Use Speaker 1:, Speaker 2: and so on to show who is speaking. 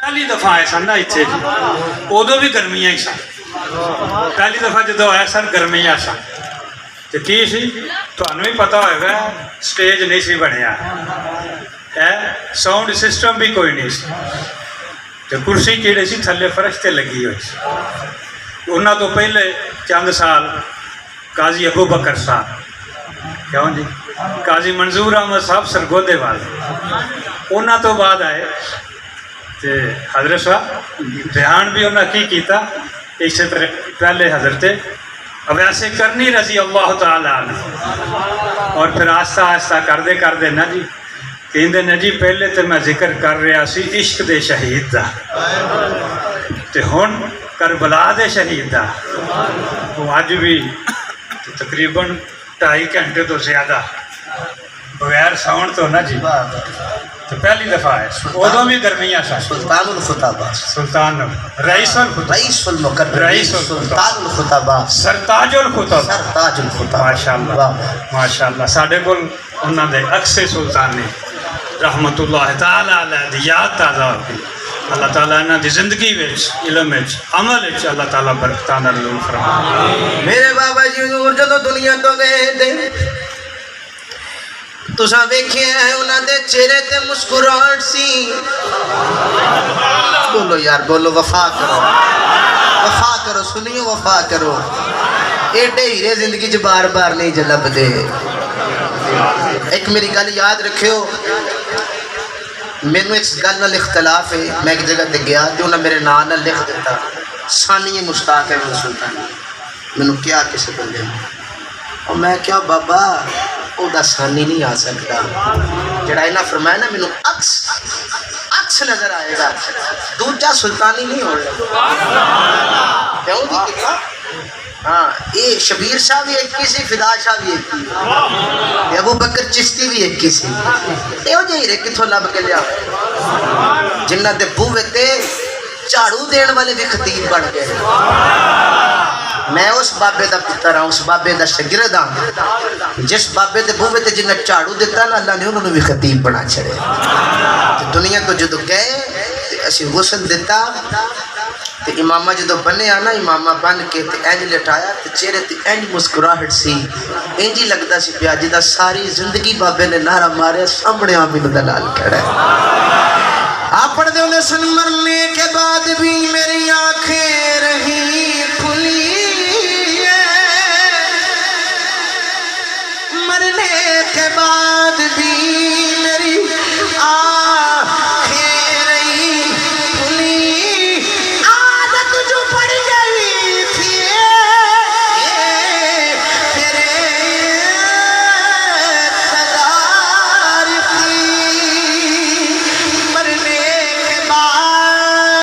Speaker 1: پہلی دفعہ آئے سن نا اتنے جی ادو بھی گرمیاں ہی سن پہلی دفعہ جدو آیا سن گرمیاں سن تو کی سی تمہیں بھی پتا ہوئے گا سٹیج نہیں سی بنیا ساؤنڈ سسٹم بھی کوئی نہیں سی تو کرسی کیڑے سی تھلے فرش تے لگی ہوئی سی انہاں تو پہلے چند سال قاضی ابو بکر صاحب کیوں جی قاضی منظور احمد صاحب سرگودے والے انہاں تو بعد آئے تے حضرت صاحب بیان بھی انہاں کی کیتا اس سے پہلے حضرت اویس کرنی رضی اللہ تعالیٰ عنہ اور پھر آہستہ آہستہ کردے نا جی کہندے نے جی پہلے تو میں ذکر کر رہا سی عشق دے شہید دا تے ہن کربلا دے شہید دا وہ اج بھی تقریباً 2.5 گھنٹے تو زیادہ بغیر ساؤنڈ تو نا جی تو پہلی دفعہ ہے ادو بھی گرمیاں سن
Speaker 2: سلطان الخطابہ
Speaker 1: سلطان رئیس
Speaker 2: المقرر
Speaker 1: رئیس
Speaker 2: سلطان الخطابہ
Speaker 1: سرتاج الخطبہ
Speaker 2: سرتاج الخطبہ
Speaker 1: ماشاء اللہ ساڈے کول انہاں دے اکثر سلطان نے رحمت اللہ تعالی علیہ دی یاد تازہ ہوئی اللہ تعالیٰ انہاں دی زندگی وچ علم وچ عمل وچ اللہ تعالیٰ برکتاں دا نور فرمائے
Speaker 2: میرے بابا جی حضور جدوں دنیا تو گئے تھے تساں ویکھیا ہے انہاں دے چہرے تے مسکراہٹ سی بولو یار بولو وفا کرو سنیو وفا کرو ایڈے ہیرے زندگی چ بار بار نہیں جلب دے ایک میری گل یاد رکھیو مینوں ایک گل نال اختلاف ہے میں ایک جگہ تے گیا تے انہاں میرے نام نال لکھ دیتا ثانی مشتاق ہے سلطان مینوں کیا کسے بندے اور میں کیا بابا او دا ثانی نہیں آ سکتا جڑا انہاں فرمایا نا مینوں عکس نظر آئے گا دوجا سلطانی نہیں ہونا کیوں جی ہاں یہ شبیر شاہ بھی ایک کسی فدا شاہ بھی ایک کی ابو بکر چشتی بھی ایک کسی یہ جی رے کتھوں لب کے لیا جنہ دے بوے تے جھاڑو دین والے بھی خطیب بن گئے میں اس بابے دا پتر ہوں اس بابے دا شاگرد ہوں جس بابے دے بوے تے جنہ جھاڑو دیتا نا اللہ نے انہوں نے بھی خطیب بنا چھڑے دنیا کو جدو گئے اسی غسل دیتا تے امامہ جدو بنے آنا امامہ بن کے تے اینج لٹایا تے چہرے تے اینج مسکراہٹ سی اینجی لگتا سی پیا جدا ساری زندگی بابے نے نعرہ مارے سامنے آمین دلال کھڑا ہے آپ پڑھ دے انہیں سن مرنے